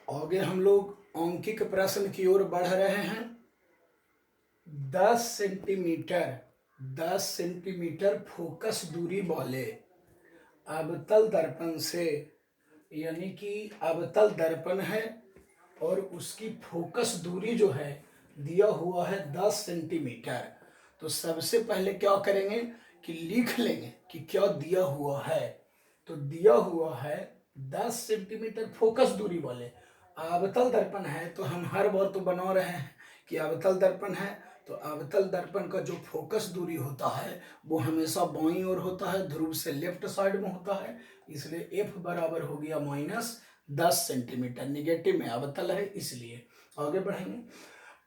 आगे हम लोग अंकिक प्रश्न की ओर बढ़ रहे हैं। 10 सेंटीमीटर फोकस दूरी वाले अवतल दर्पण से, यानी कि अवतल दर्पण है और उसकी फोकस दूरी जो है दिया हुआ है 10 सेंटीमीटर। तो सबसे पहले क्या करेंगे कि लिख लेंगे कि क्या दिया हुआ है। तो दिया हुआ है 10 सेंटीमीटर फोकस दूरी वाले अवतल दर्पण है। तो हम हर बार तो बना रहे हैं कि अवतल दर्पण है, तो अवतल दर्पण का जो फोकस दूरी होता है वो हमेशा बाईं ओर होता है, ध्रुव से लेफ्ट साइड में होता है। इसलिए एफ बराबर हो गया -10 सेंटीमीटर। निगेटिव में अवतल है इसलिए। आगे बढ़ेंगे।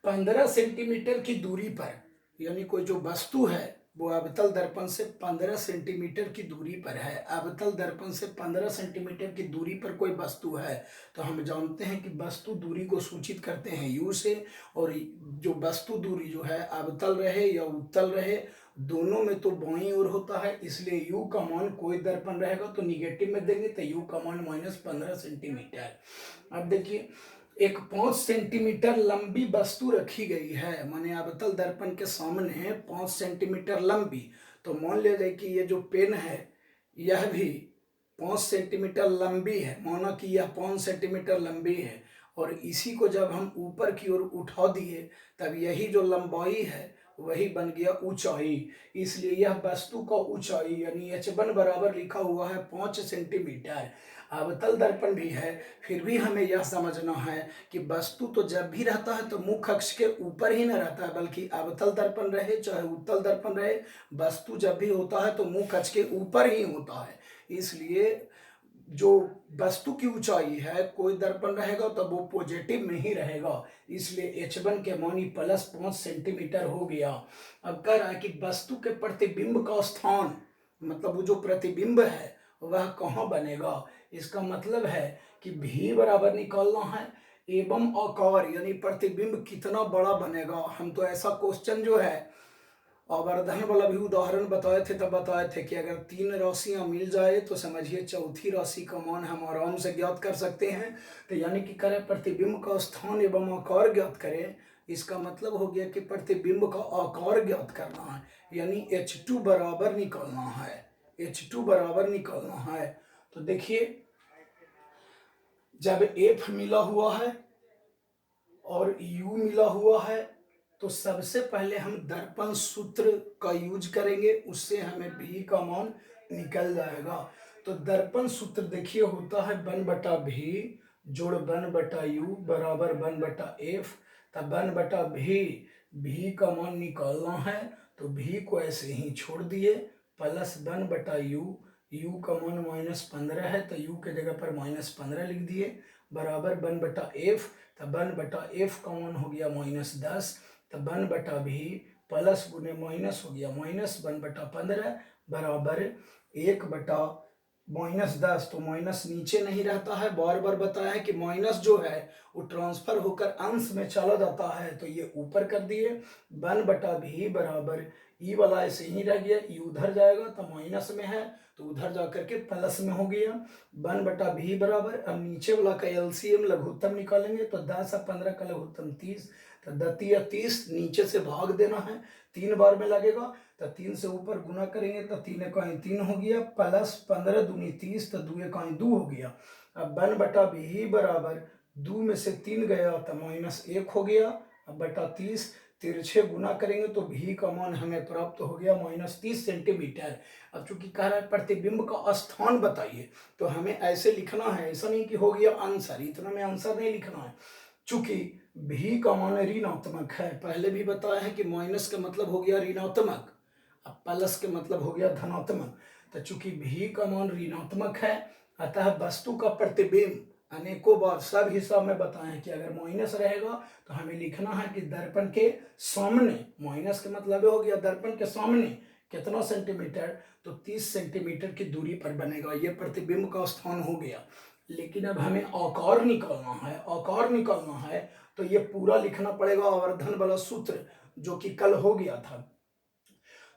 15 सेंटीमीटर की दूरी पर, यानी कोई जो वस्तु है वो अवतल दर्पण से 15 सेंटीमीटर की दूरी पर है। अवतल दर्पण से 15 सेंटीमीटर की दूरी पर कोई वस्तु है तो हम जानते हैं कि वस्तु दूरी को सूचित करते हैं u से। और जो वस्तु दूरी जो है अवतल रहे या उत्तल रहे, दोनों में तो बाईं ओर होता है, इसलिए u का मान कोई दर्पण रहेगा तो निगेटिव में देंगे तो u का मान -15 सेंटीमीटर। अब देखिए, एक 5 सेंटीमीटर लंबी वस्तु रखी गई है, माने अवतल दर्पण के सामने 5 सेंटीमीटर लंबी। तो मान लिया जाए कि ये जो पेन है यह भी 5 सेंटीमीटर लंबी है, माना कि यह 5 सेंटीमीटर लंबी है। और इसी को जब हम ऊपर की ओर उठा दिए तब यही जो लंबाई है वही बन गया ऊंचाई। इसलिए यह वस्तु का ऊंचाई यानी h1 बराबर लिखा हुआ है 5 सेंटीमीटर। अवतल दर्पण भी है, फिर भी हमें यह समझना है कि वस्तु तो जब भी रहता है तो मुख्य अक्ष के ऊपर ही न रहता है, बल्कि अवतल दर्पण रहे चाहे उत्तल दर्पण रहे, वस्तु जब भी होता है तो मुख्य अक्ष के ऊपर ही होता है। इसलिए जो वस्तु की ऊंचाई है कोई दर्पण रहेगा तो वो पॉजिटिव में ही रहेगा, इसलिए h1 के मानी +5 सेंटीमीटर हो गया। अब कह रहा है कि वस्तु के प्रतिबिंब का स्थान, मतलब वो जो प्रतिबिंब है वह कहाँ बनेगा। इसका मतलब है कि भी बराबर निकालना है एवं आकार यानी प्रतिबिंब कितना बड़ा बनेगा। हम तो ऐसा क्वेश्चन जो है आवर्धन वाला भी उदाहरण बताए थे, तब बताए थे कि अगर 3 राशियां मिल जाए तो समझिए चौथी राशि का मान हम आराम से ज्ञात कर सकते हैं। तो यानी कि करें प्रतिबिंब का स्थान एवं आकार ज्ञात करें, इसका मतलब हो गया कि प्रतिबिंब का आकार ज्ञात करना है, यानी h2 बराबर निकालना है। h2 बराबर निकालना है। तो देखिए, जब f मिला हुआ है और u मिला हुआ है तो सबसे पहले हम दर्पण सूत्र का यूज करेंगे, उससे हमें भी का मान निकल जाएगा। तो दर्पण सूत्र देखिए होता है 1/भी जोड़ 1/u बराबर 1/f। तब 1/भी का मान निकालना है तो भी को ऐसे ही छोड़ दिए, प्लस 1/u, u का मान -15 है तो u के जगह पर -15 लिख दिए, बराबर 1/f। तब 1/f का मान हो गया -10। तब 1/भी प्लस गुने माइनस हो गया -1/15 बराबर 1/-10। तो माइनस नीचे नहीं रहता है, बार बार बताया है कि माइनस जो है वो ट्रांसफर होकर अंश में चला जाता है, तो ये ऊपर कर दिए। 1/भी बराबर ई वाला ऐसे ही रह गया, ई उधर जाएगा तो माइनस में है तो उधर जाकर के प्लस में हो गया। 1/भी बराबर, अब नीचे वाला का एलसीएम लघुत्तम निकालेंगे तो 10 और 15 का लघुत्तम 30, तो 10 नीचे से भाग देना है, 3 बार में लगेगा तो 3 से ऊपर गुना करेंगे तो 3 एकाई 3 हो गया, प्लस 15 दूनी 30 तो 2 एकाई 2 हो गया। अब 1/भी बराबर 2 में से 3 गया तो -1 हो गया। अब बटा 30 तिरछे गुना करेंगे तो भी का मान हमें प्राप्त हो गया -30 सेंटीमीटर। अब चूंकि कह रहा है प्रतिबिंब का स्थान बताइए तो हमें ऐसे लिखना है, ऐसा नहीं कि हो गया आंसर, इतना में आंसर नहीं लिखना है। चूंकि भी का मान ऋणात्मक है, पहले भी बताया है कि माइनस का मतलब हो गया ऋणात्मक, अब प्लस के मतलब हो गया धनात्मक। तो चूंकि भी का मान ऋणात्मक है अतः वस्तु का प्रतिबिंब अनेकों बार सब हिसाब में बताएं कि अगर माइनस रहेगा तो हमें लिखना है कि दर्पण के सामने, माइनस का मतलब हो गया दर्पण के सामने कितना सेंटीमीटर, तो 30 सेंटीमीटर की दूरी पर बनेगा। यह प्रतिबिंब का स्थान हो गया। लेकिन अब हमें आकार निकालना है, आकार निकालना है तो ये पूरा लिखना पड़ेगा आवर्धन वाला सूत्र जो कि कल हो गया था।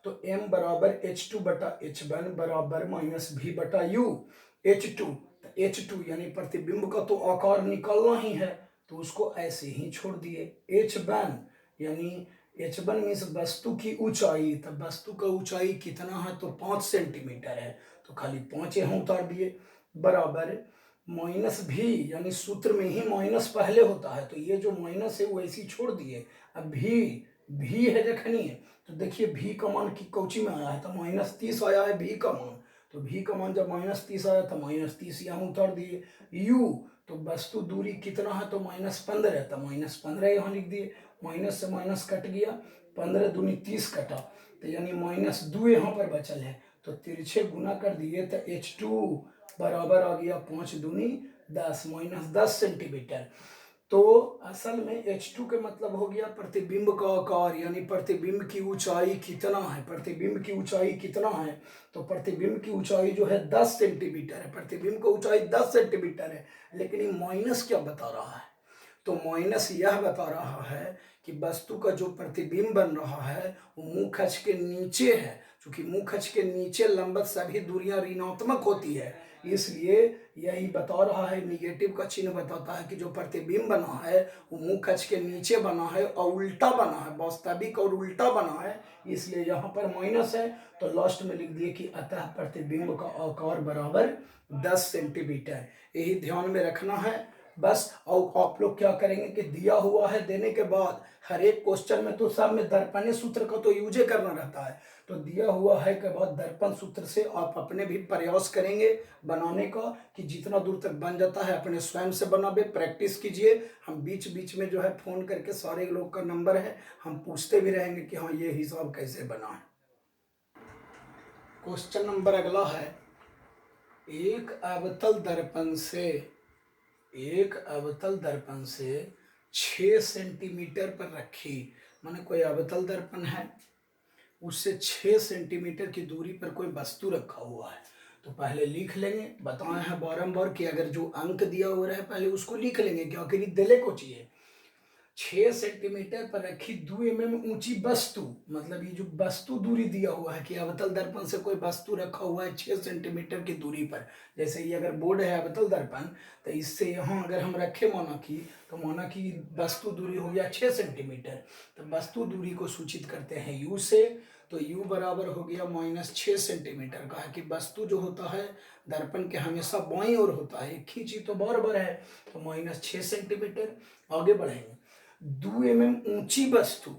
तो m बराबर h2/h1 बराबर -v/u। h2 H2 यानी प्रतिबिंब का तो आकार निकालना ही है, तो उसको ऐसे ही छोड़ दिए। H1 यानी H1 मीन्स वस्तु की ऊंचाई, तब वस्तु का ऊंचाई कितना है तो 5 सेंटीमीटर है, तो खाली 5 यहाँ उतार दिए, बराबर माइनस भी, यानी सूत्र में ही माइनस पहले होता है, तो ये जो माइनस है वो ऐसे ही छोड़ दिए। अब भी है देखनी है, तो देखिए भी का मान की कौची में आया है, तो -30 आया है भी का मान, तो भी का मान जब -30 आया तो -30 यहाँ उतार दिए। u तो वस्तु दूरी कितना है तो -15 है, तो -15 यहाँ लिख दिए, माइनस से माइनस कट गया, 15 दूनी 30 कटा, तो यानी -2 यहाँ पर बचल है, तो तिरछे गुना कर दिए तो H2 बराबर आ गया 5 दूनी 10 -10 सेंटीमीटर। तो असल में H2 के मतलब हो गया प्रतिबिंब का आकार, यानी प्रतिबिंब की ऊंचाई कितना है, प्रतिबिंब की ऊंचाई कितना है, तो प्रतिबिंब की ऊंचाई जो है 10 सेंटीमीटर है, प्रतिबिंब की ऊंचाई 10 सेंटीमीटर है, लेकिन ये माइनस क्या बता रहा है, तो माइनस यह बता रहा है कि वस्तु का जो प्रतिबिंब बन रहा है वो मुख अक्ष के नीचे है, क्योंकि मुख अक्ष के नीचे लंबवत सभी दूरियां ऋणात्मक होती है, इसलिए यही बता रहा है, निगेटिव का चिन्ह बताता है कि जो प्रतिबिंब बना है वो मुख अक्ष के नीचे बना है और उल्टा बना है, वास्तविक और उल्टा बना है, इसलिए यहाँ पर माइनस है, तो लास्ट में लिख दिए कि अतः प्रतिबिंब का आकार बराबर 10 सेंटीमीटर। यही ध्यान में रखना है बस। और आप लोग क्या करेंगे कि दिया हुआ है, देने के बाद हर एक क्वेश्चन में तो सब में दर्पण सूत्र का तो यूज करना रहता है, तो दिया हुआ है के बाद दर्पण सूत्र से आप अपने भी प्रयास करेंगे बनाने का, कि जितना दूर तक बन जाता है अपने स्वयं से बनावे, प्रैक्टिस कीजिए। हम बीच बीच में जो है फोन करके सारे लोग का नंबर है, हम पूछते भी रहेंगे कि हाँ ये हिसाब कैसे बना है। क्वेश्चन नंबर अगला है, एक अवतल दर्पण से 6 सेंटीमीटर पर रखी, माने कोई अवतल दर्पण है, उससे 6 सेंटीमीटर की दूरी पर कोई वस्तु रखा हुआ है, तो पहले लिख लेंगे, बताए हैं बारंबार कि अगर जो अंक दिया हुआ है पहले उसको लिख लेंगे, क्योंकि दिले को चाहिए। 6 सेंटीमीटर पर रखी 2 mm ऊंची वस्तु, मतलब ये जो वस्तु दूरी दिया हुआ है कि अवतल दर्पण से कोई वस्तु रखा हुआ है 6 सेंटीमीटर की दूरी पर, जैसे ये अगर बोर्ड है अवतल दर्पण, तो इससे यहाँ अगर हम रखे माना कि, तो माना कि वस्तु दूरी हो गया 6 सेंटीमीटर, तो वस्तु दूरी को सूचित करते हैं u से, तो u बराबर हो गया -6 सेंटीमीटर का है कि वस्तु जो होता है दर्पण के हमेशा बाईं ओर होता है, खींची तो बार है, तो -6 सेंटीमीटर। आगे बढ़ेंगे, 2 mm ऊंची वस्तु,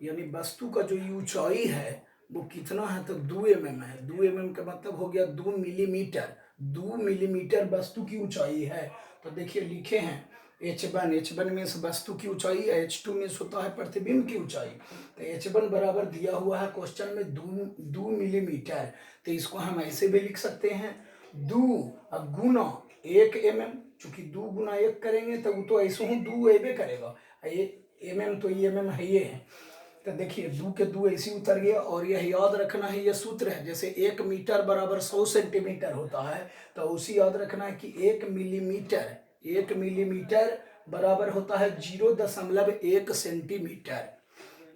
यानी वस्तु का जो ऊंचाई है वो कितना है तो 2 mm है, 2 mm का मतलब हो गया 2 मिलीमीटर, 2 मिलीमीटर वस्तु की ऊंचाई है, तो देखिए लिखे हैं H1 में वस्तु की ऊंचाई, H2 में होता है प्रतिबिंब की ऊंचाई, तो H1 बराबर दिया हुआ है क्वेश्चन में 2 मिलीमीटर, तो इसको हम ऐसे भी लिख सकते हैं 2 गुना 1 mm, चूंकि 2 गुना 1 करेंगे तो वो तो ऐसे ही 2 एबे करेगा, ये mm तो ये mm है ये है, तो देखिए 2 के 2 ऐसे उतर गया, और यह याद रखना है, ये सूत्र है, जैसे 1 मीटर बराबर 100 सेंटीमीटर होता है, तो उसी याद रखना है कि 1 मिलीमीटर बराबर होता है 0.1 सेंटीमीटर,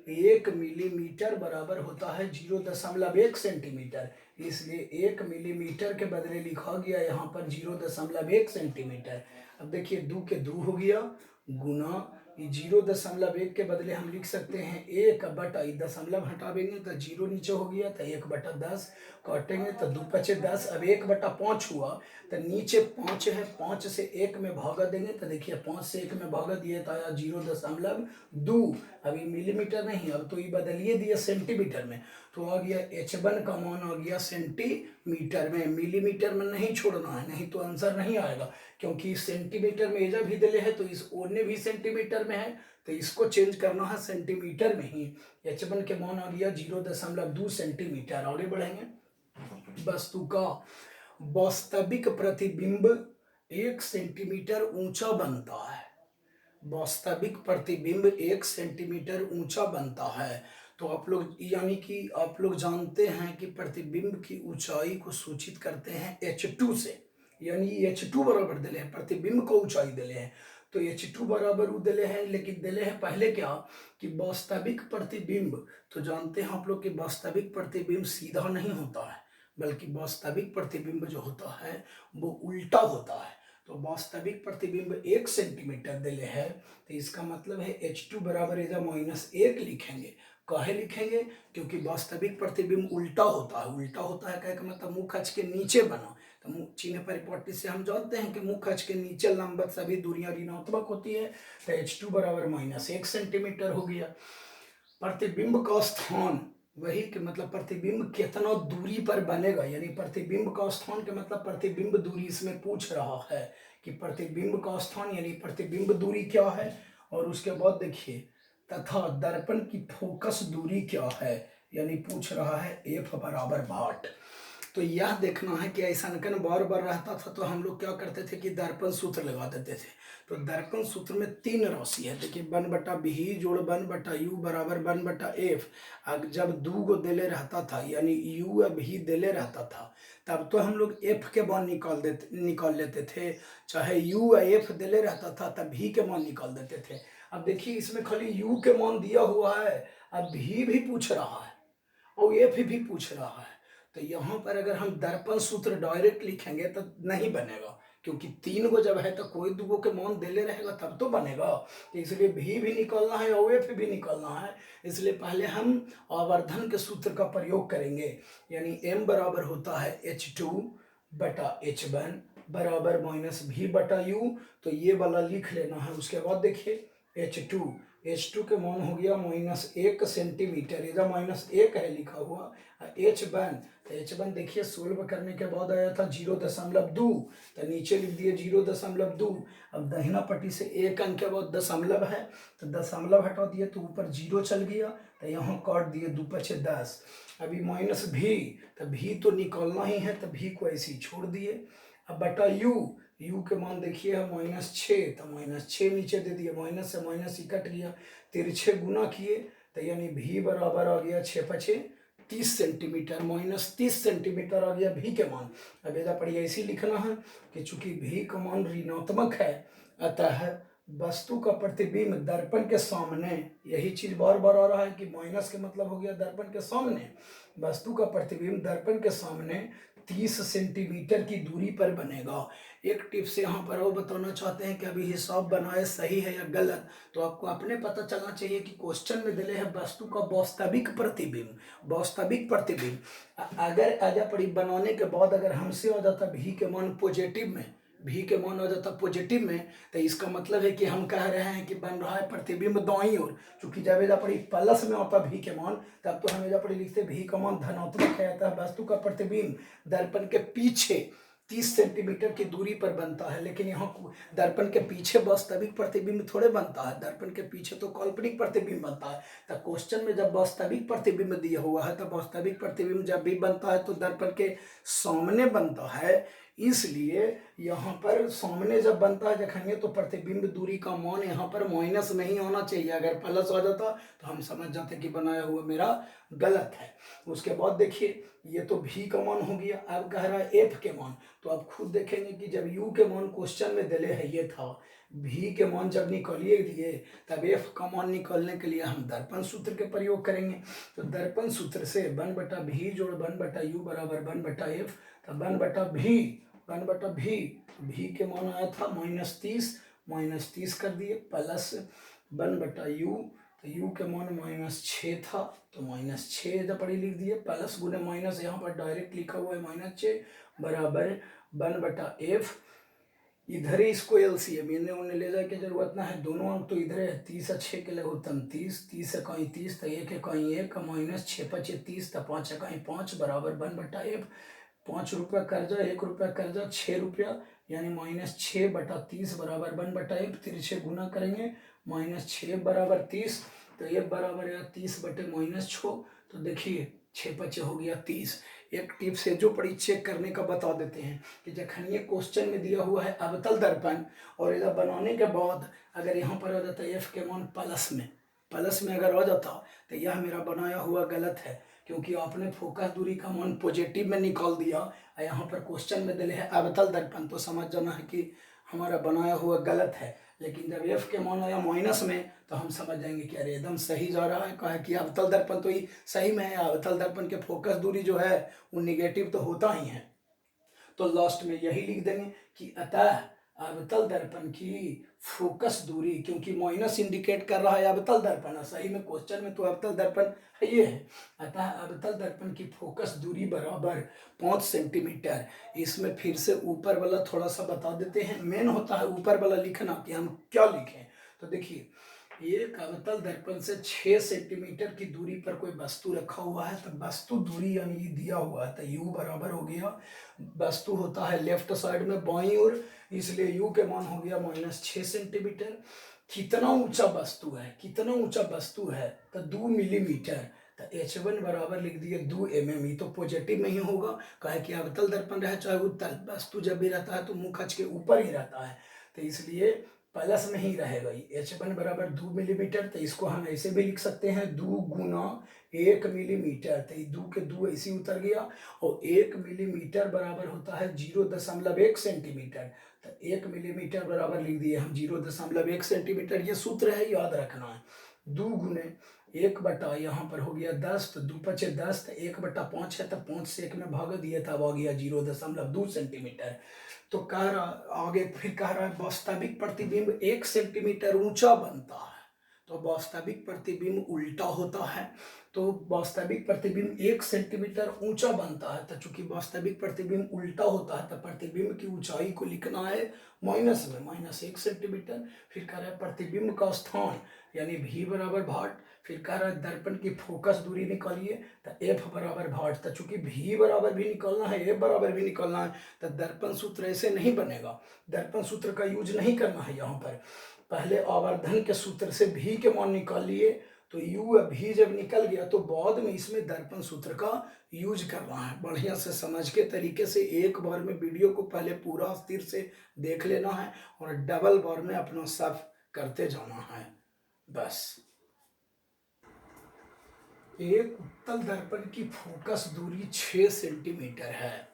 1 मिलीमीटर बराबर होता है 0.1 सेंटीमीटर, इसलिए 1 मिलीमीटर के बदले लिखा गया यहाँ पर 0.1 सेंटीमीटर। अब देखिए 2 के 2 हो गया गुना 0.1 के बदले हम लिख सकते हैं 1/, दशमलव हटावेंगे तो 0 नीचे हो गया, तो 1/10 काटेंगे तो 2 पचे 10, अब 1/5 हुआ, तो नीचे 5 है, 5 से 1 में भागा देंगे, तो देखिए 5 से 1 में भागा दिए तो आया 0.2, अभी मिलीमीटर नहीं, अब तो ये बदलिए दिए सेंटीमीटर में, तो आ गया H1 का मान आ गया सेंटीमीटर में, मिलीमीटर में नहीं छोड़ना है, नहीं तो आंसर नहीं आएगा, क्योंकि सेंटीमीटर में एजा भी दिले है तो इस ओने भी सेंटीमीटर में है, तो इसको चेंज करना है सेंटीमीटर में ही। H1 के मान आ गया 0.2 सेंटीमीटर। आगे बढ़ेंगे, वस्तु का वास्तविक प्रतिबिंब 1 सेंटीमीटर ऊंचा बनता है, वास्तविक प्रतिबिंब 1 सेंटीमीटर ऊंचा बनता है, तो आप लोग यानी कि आप लोग जानते हैं कि प्रतिबिंब की ऊंचाई को सूचित करते हैं H2 से, यानी H2 बराबर दिले हैं, प्रतिबिंब को ऊंचाई दिले हैं, तो H2 बराबर वो दिले हैं, लेकिन दिले हैं पहले क्या कि वास्तविक प्रतिबिंब, तो जानते हैं आप लोग कि वास्तविक प्रतिबिंब सीधा नहीं होता है, बल्कि वास्तविक प्रतिबिंब जो होता है वो उल्टा होता है। तो वास्तविक प्रतिबिंब 1 सेंटीमीटर दिले है, तो इसका मतलब है H2 बराबर एजा -1 लिखेंगे। काहे लिखेंगे? क्योंकि वास्तविक प्रतिबिंब उल्टा होता है। उल्टा होता है कहे का मतलब मुख अक्ष के नीचे बना, तो चिन्ह परिपट्टी से हम जानते हैं कि मुख अक्ष के नीचे लंबवत सभी दूरियां ऋणात्मक होती है, तो H2 बराबर -1 सेंटीमीटर हो गया। प्रतिबिंब का स्थान वही कि मतलब प्रतिबिंब कितना दूरी पर बनेगा, यानी प्रतिबिंब का स्थान के मतलब प्रतिबिंब दूरी इसमें पूछ रहा है कि प्रतिबिंब का स्थान यानी प्रतिबिंब दूरी क्या है। और उसके बाद देखिए तथा दर्पण की फोकस दूरी क्या है, यानी पूछ रहा है F बराबर 8। तो यह देखना है कि ऐसा अंकन बार बार रहता था तो हम लोग क्या करते थे कि दर्पण सूत्र लगा देते थे। तो दर्पण सूत्र में 3 राशि है, देखिए 1/b जोड़ 1/u बराबर 1/f। अब जब 2 को देले रहता था यानी u अब ही देले रहता था, तब तो हम लोग f के मान निकाल लेते थे। चाहे u या f देले रहता था तब भी के मान निकाल देते थे। अब देखिए इसमें खाली u के मान दिया हुआ है, अब भी पूछ रहा है और f भी पूछ रहा है। तो यहाँ पर अगर हम दर्पण सूत्र डायरेक्ट लिखेंगे तो नहीं बनेगा, क्योंकि 3 को जब है तो कोई 2 के मान देले रहेगा तब तो बनेगा। तो इसलिए भी निकालना है और एफ भी निकालना है, इसलिए पहले हम आवर्धन के सूत्र का प्रयोग करेंगे। यानी m बराबर होता है H2 बटा H1 बराबर -v बटा u। तो ये वाला लिख लेना है। उसके बाद देखिए H2 के मान हो गया -1 सेंटीमीटर, इधर -1 है लिखा हुआ। H1 तो H1 देखिए सोल्व करने के बाद आया था 0.2, तो नीचे लिख दिए 0.2। अब दाहिना पट्टी से 1 अंक के बाद दशमलव है, तो दशमलव हटा दिए तो ऊपर 0 चल गया, तो यहाँ काट दिए 2 × 10। अभी -v, तो v तो निकालना ही है, तो v को ऐसे ही छोड़ दिए। अब बटा u के मान देखिए है -6, तो -6 नीचे दे दिए, माइनस से माइनस ही कट गया, तिरछे गुना किए तो यानी v बराबर आ गया 6 × 5 30 सेंटीमीटर, -30 सेंटीमीटर आ गया v के मान। अब इधर पर ऐसे लिखना है कि चूंकि v का मान ऋणात्मक है, अतः वस्तु का प्रतिबिंब दर्पण के सामने, यही चीज बार बार आ रहा है कि माइनस के मतलब हो गया दर्पण के सामने, वस्तु का प्रतिबिंब दर्पण के सामने 30 सेंटीमीटर की दूरी पर बनेगा। एक टिप्स यहाँ पर वो बताना चाहते हैं कि अभी हिसाब बनाए सही है या गलत, तो आपको अपने पता चलना चाहिए कि क्वेश्चन में दिले है वस्तु का वास्तविक प्रतिबिंब। वास्तविक प्रतिबिंब अगर आजा पड़ी बनाने के बाद अगर हमसे आ जाता भी के मान पॉजिटिव में, भी के मान आ जाता पॉजिटिव में, तो इसका मतलब है कि हम कह रहे हैं कि बन रहा है प्रतिबिंब दाईं ओर। चूंकि जब एजा पड़ी प्लस में आता भी के मान, तब तो हम एजा पड़ी लिखते भी का मान धनात्मक है, अतः वस्तु का प्रतिबिंब दर्पण के पीछे 30 सेंटीमीटर की दूरी पर बनता है। लेकिन यहाँ दर्पण के पीछे वास्तविक प्रतिबिंब थोड़े बनता है, दर्पण के पीछे तो काल्पनिक प्रतिबिंब बनता है। तो क्वेश्चन में जब वास्तविक प्रतिबिंब दिया हुआ है, तो वास्तविक प्रतिबिंब जब भी बनता है तो दर्पण के सामने बनता है, इसलिए यहाँ पर सामने जब बनता है देखेंगे तो प्रतिबिंब दूरी का मान यहाँ पर माइनस नहीं होना चाहिए। अगर प्लस आ जाता तो हम समझ जाते कि बनाया हुआ मेरा गलत है। उसके बाद देखिए ये तो भी का मान हो गया, अब कह रहा है एफ के मान। तो आप खुद देखेंगे कि जब यू के मान क्वेश्चन में दिले है ये था, भी के मान जब निकालिए दिए, तब एफ का मान निकालने के लिए हम दर्पण सूत्र के प्रयोग करेंगे। तो दर्पण सूत्र से 1/v जोड़ 1/u बराबर 1/f, तो 1/v के मान आया था -30 कर दिए, प्लस 1/u, तो u के मान -6 था, तो -6 इधर पढ़ी लिख दिए, प्लस गुने माइनस यहाँ पर डायरेक्ट लिखा हुआ है -6 बराबर 1/f। इधर ही इसको एलसीएम इन्हें उन्हें ले जाए की जरूरत ना है, दोनों अंक तो इधर है। 30 और 6 के लिए होतम 30 कहीं 30 तो 1 कहीं 1 -6 × 5 30 तो 5 कहीं 5 बराबर 1/f। 5 रुपया कर्जा, 1 रुपया कर्जा, 6 रुपया, यानी -6/30 बराबर 1/f। तिरछे गुना करेंगे, -6 बराबर 30, तो ये बराबर है 30/-6। तो देखिए 6 × 5 हो गया 30। एक टिप से जो पड़ी चेक करने का बता देते हैं कि जखन ये क्वेश्चन में दिया हुआ है अवतल दर्पण, और इधर बनाने के बाद अगर यहाँ पर आ जाता है एफ के मान प्लस में अगर आ जाता, तो यह मेरा बनाया हुआ गलत है, क्योंकि आपने फोकस दूरी का मान पॉजिटिव में निकाल दिया। यहाँ पर क्वेश्चन में दिले है अवतल दर्पण, तो समझ जाना है कि हमारा बनाया हुआ गलत है, लेकिन जब एफ के मान आया माइनस में तो हम समझ जाएंगे कि अरे एकदम सही जा रहा है। कहा कि अवतल दर्पण तो ही सही में है, अवतल दर्पण के फोकस दूरी जो है वो निगेटिव तो होता ही है। तो लास्ट में यही लिख देंगे कि अतः अवतल दर्पण की फोकस दूरी, क्योंकि माइनस इंडिकेट कर रहा है अवतल दर्पण, सही में क्वेश्चन में तो अवतल दर्पण है ये है। अतः अवतल दर्पण की फोकस दूरी बराबर 5 सेंटीमीटर। इसमें फिर से ऊपर वाला थोड़ा सा बता देते हैं, मेन होता है ऊपर वाला लिखना कि हम क्या लिखें। तो देखिए, एक अवतल दर्पण से 6 सेंटीमीटर की दूरी पर कोई वस्तु रखा हुआ है, तो वस्तु दूरी यानी ये दिया हुआ है, तो u बराबर हो गया, वस्तु होता है लेफ्ट साइड में बाईं ओर, इसलिए u के मान हो गया -6 सेंटीमीटर। कितना ऊंचा वस्तु है, कितना ऊंचा वस्तु है, तो 2 मिलीमीटर। तो h1 बराबर लिख दिए 2 mm, तो पॉजिटिव में ही होगा। कहे कि अवतल दर्पण रहे चाहे उत्तल, वस्तु जब भी रहता है तो मुंह खच के ऊपर ही रहता है, तो इसलिए प्लस में ही रहेगा। h1 बराबर 2 मिलीमीटर, तो इसको हम ऐसे भी लिख सकते हैं 2 गुना 1 मिलीमीटर, तो 2 के 2 ऐसे उतर गया, और 1 मिलीमीटर बराबर होता है 0.1 सेंटीमीटर। तो 1 मिलीमीटर बराबर लिख दिए हम 0.1 सेंटीमीटर। ये सूत्र है, याद रखना है। 2 गुने 1 बटा यहाँ पर हो गया 10, तो 2 पचे 10, तो 1/5 है, तो 5 से 1 में भाग दिया, तब आ गया 0.2 सेंटीमीटर। तो कह रहा आगे, फिर कह रहा है वास्तविक प्रतिबिंब 1 सेंटीमीटर ऊंचा बनता है। तो वास्तविक प्रतिबिंब उल्टा होता है, तो वास्तविक प्रतिबिंब 1 सेंटीमीटर ऊंचा बनता है। तो चूंकि वास्तविक प्रतिबिंब उल्टा होता है, तो प्रतिबिंब की ऊंचाई को लिखना है माइनस में, -1 सेंटीमीटर। फिर कह रहा है प्रतिबिंब का स्थान यानी v बराबर भाट। फिर कह रहा है दर्पण की फोकस दूरी निकालिए, तो f बराबर भाट। तो चूंकि v बराबर भी निकालना है, f बराबर भी निकालना है, तो दर्पण सूत्र ऐसे नहीं बनेगा, दर्पण सूत्र का यूज नहीं करना है यहाँ पर। पहले आवर्धन के सूत्र से v के मान निकाल लिए, तो u v जब निकल गया तो बाद में इसमें दर्पण सूत्र का यूज करना है। बढ़िया से समझ के तरीके से एक बार में वीडियो को पहले पूरा स्थिर से देख लेना है, और डबल बार में अपना सब करते जाना है बस। एक उत्तल दर्पण की फोकस दूरी 6 सेंटीमीटर है।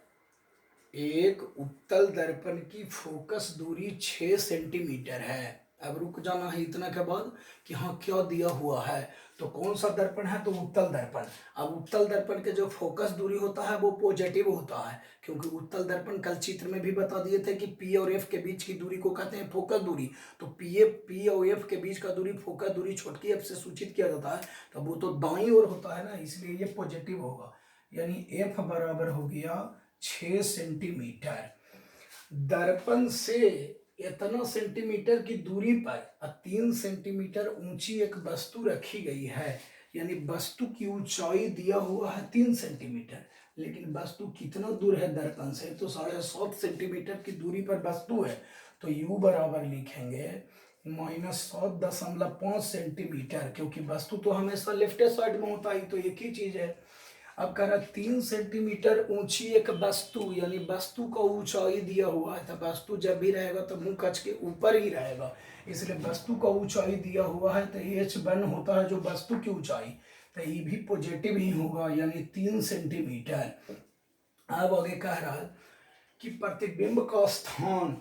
एक उत्तल दर्पण की फोकस दूरी 6 सेंटीमीटर है। अब रुक जाना है इतना के बाद कि हाँ क्या दिया हुआ है, तो कौन सा दर्पण है, तो उत्तल दर्पण। अब उत्तल दर्पण के जो फोकस दूरी होता है वो पॉजिटिव होता है, क्योंकि उत्तल दर्पण कल चित्र में भी बता दिए थे कि P और F के बीच की दूरी को कहते हैं फोकस दूरी। तो P और F के बीच का दूरी फोकस दूरी छोटकी f से सूचित किया जाता है, तो वो तो दाईं ओर होता है ना, इसलिए ये पॉजिटिव होगा। यानी F बराबर हो गया 6 सेंटीमीटर। दर्पण से इतना सेंटीमीटर की दूरी पर 3 सेंटीमीटर ऊंची एक वस्तु रखी गई है, यानी वस्तु की ऊंचाई दिया हुआ है 3 सेंटीमीटर, लेकिन वस्तु कितना दूर है दर्पण से, तो 7.5 सेंटीमीटर की दूरी पर वस्तु है। तो u बराबर लिखेंगे -7.5 सेंटीमीटर, क्योंकि वस्तु तो हमेशा लेफ्ट साइड में होता है, तो एक ही चीज है। अब कह रहा 3 सेंटीमीटर ऊंची एक वस्तु, यानी वस्तु का ऊंचाई दिया हुआ है, तो वस्तु जब भी रहेगा तो मुंह कच के ऊपर ही रहेगा, इसलिए वस्तु का ऊंचाई दिया हुआ है, तो h1 होता है जो वस्तु की ऊंचाई, तो ये भी पॉजिटिव ही होगा, यानी 3 सेंटीमीटर। अब आगे कह रहा है कि प्रतिबिंब का स्थान,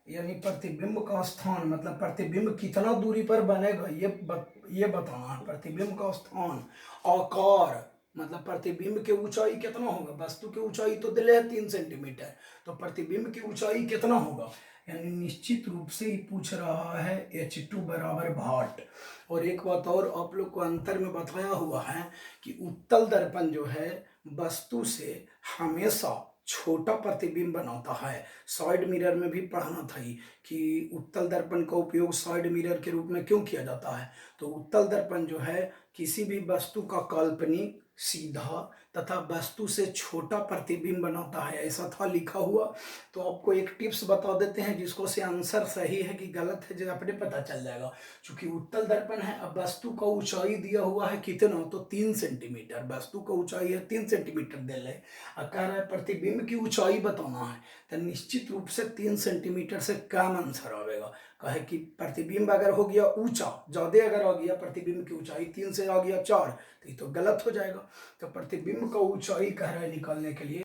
यानी प्रतिबिंब का स्थान मतलब प्रतिबिंब कितना दूरी पर बनेगा ये बताना है। प्रतिबिंब का स्थान, आकार मतलब प्रतिबिंब की ऊंचाई कितना होगा, वस्तु की ऊंचाई तो दिले है 3 सेंटीमीटर, तो प्रतिबिंब की ऊंचाई कितना होगा, यानी निश्चित रूप से ही पूछ रहा है h2 बराबर भाट। और एक बात और आप लोग को अंतर में बताया हुआ है कि उत्तल दर्पण जो है वस्तु से हमेशा छोटा प्रतिबिंब बनाता है। साइड मिरर में भी पढ़ना था कि उत्तल दर्पण का उपयोग साइड मिरर के रूप में क्यों किया जाता है, तो उत्तल दर्पण जो है किसी भी वस्तु का काल्पनिक, सीधा तथा वस्तु से छोटा प्रतिबिंब बनाता है, ऐसा था लिखा हुआ। तो आपको एक टिप्स बता देते हैं जिसको से आंसर सही है कि गलत है जो अपने पता चल जाएगा। चूंकि उत्तल दर्पण है, अब वस्तु का ऊंचाई दिया हुआ है कितना, तो 3 सेंटीमीटर, वस्तु का ऊंचाई है 3 सेंटीमीटर दे रहे, अब कह रहा है प्रतिबिंब की ऊंचाई बताना है, तो निश्चित रूप से 3 सेंटीमीटर से कम आंसर आएगा। कहे कि प्रतिबिंब अगर हो गया ऊंचा, ज्यादा अगर आ गया प्रतिबिंब की ऊंचाई 3 से आ गया 4, तो ये तो गलत हो जाएगा। तो प्रतिबिंब का ऊंचाई कह रहा है निकालने के लिए